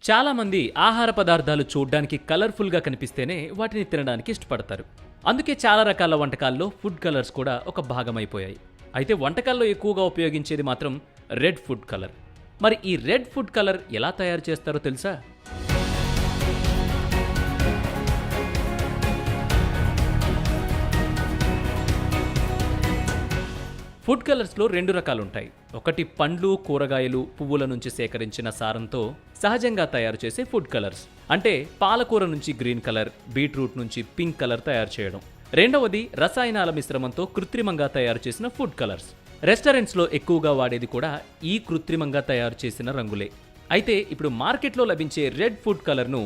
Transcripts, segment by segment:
చాలామంది ఆహార పదార్థాలు చూడ్డానికి కలర్ఫుల్గా కనిపిస్తేనే వాటిని తినడానికి ఇష్టపడతారు. అందుకే చాలా రకాల వంటకాల్లో ఫుడ్ కలర్స్ కూడా ఒక భాగమైపోయాయి. అయితే వంటకాల్లో ఎక్కువగా ఉపయోగించేది మాత్రం రెడ్ ఫుడ్ కలర్. మరి ఈ రెడ్ ఫుడ్ కలర్ ఎలా తయారు చేస్తారో తెలుసా? ఫుడ్ కలర్స్లో రెండు రకాలుంటాయి. ఒకటి పండ్లు, కూరగాయలు, పువ్వుల నుంచి సేకరించిన సారంతో సహజంగా తయారు చేసే ఫుడ్ కలర్స్. అంటే పాలకూర నుంచి గ్రీన్ కలర్, బీట్రూట్ నుంచి పింక్ కలర్ తయారు చేయడం. రెండవది రసాయనాల మిశ్రమంతో కృత్రిమంగా తయారు చేసిన ఫుడ్ కలర్స్. రెస్టారెంట్స్లో ఎక్కువగా వాడేది కూడా ఈ కృత్రిమంగా తయారు చేసిన రంగులే. అయితే ఇప్పుడు మార్కెట్లో లభించే రెడ్ ఫుడ్ కలర్ను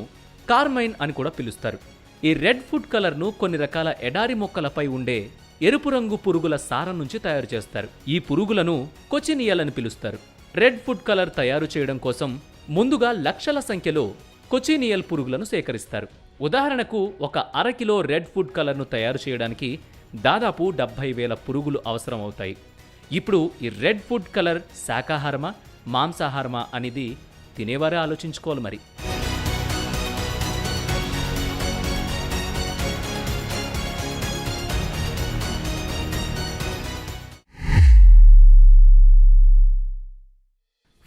కార్మైన్ అని కూడా పిలుస్తారు. ఈ రెడ్ ఫుడ్ కలర్ను కొన్ని రకాల ఎడారి మొక్కలపై ఉండే ఎరుపు రంగు పురుగుల సారం నుంచి తయారు చేస్తారు. ఈ పురుగులను కొచినియల్ అని పిలుస్తారు. రెడ్ ఫుడ్ కలర్ తయారు చేయడం కోసం ముందుగా లక్షల సంఖ్యలో కొచినియల్ పురుగులను సేకరిస్తారు. ఉదాహరణకు ఒక అరకిలో రెడ్ ఫుడ్ కలర్ను తయారు చేయడానికి దాదాపు 70,000 పురుగులు అవసరం అవుతాయి. ఇప్పుడు ఈ రెడ్ ఫుడ్ కలర్ శాకాహారమా, మాంసాహారమా అనేది తినేవారే ఆలోచించుకోవాలి మరి.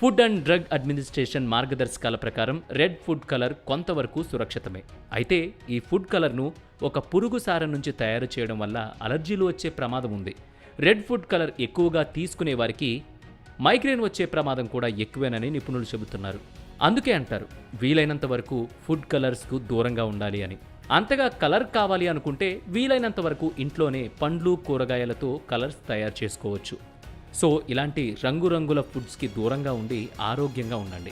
ఫుడ్ అండ్ డ్రగ్ అడ్మినిస్ట్రేషన్ మార్గదర్శకాల ప్రకారం రెడ్ ఫుడ్ కలర్ కొంతవరకు సురక్షితమే. అయితే ఈ ఫుడ్ కలర్ను ఒక పురుగు సారం నుంచి తయారు చేయడం వల్ల అలర్జీలు వచ్చే ప్రమాదం ఉంది. రెడ్ ఫుడ్ కలర్ ఎక్కువగా తీసుకునే వారికి మైగ్రేన్ వచ్చే ప్రమాదం కూడా ఎక్కువేనని నిపుణులు చెబుతున్నారు. అందుకే అంటారు వీలైనంత వరకు ఫుడ్ కలర్స్కు దూరంగా ఉండాలి అని. అంతగా కలర్ కావాలి అనుకుంటే వీలైనంత వరకు ఇంట్లోనే పండ్లు, కూరగాయలతో కలర్స్ తయారు చేసుకోవచ్చు. సో ఇలాంటి రంగురంగుల ఫుడ్స్కి దూరంగా ఉండి ఆరోగ్యంగా ఉండండి.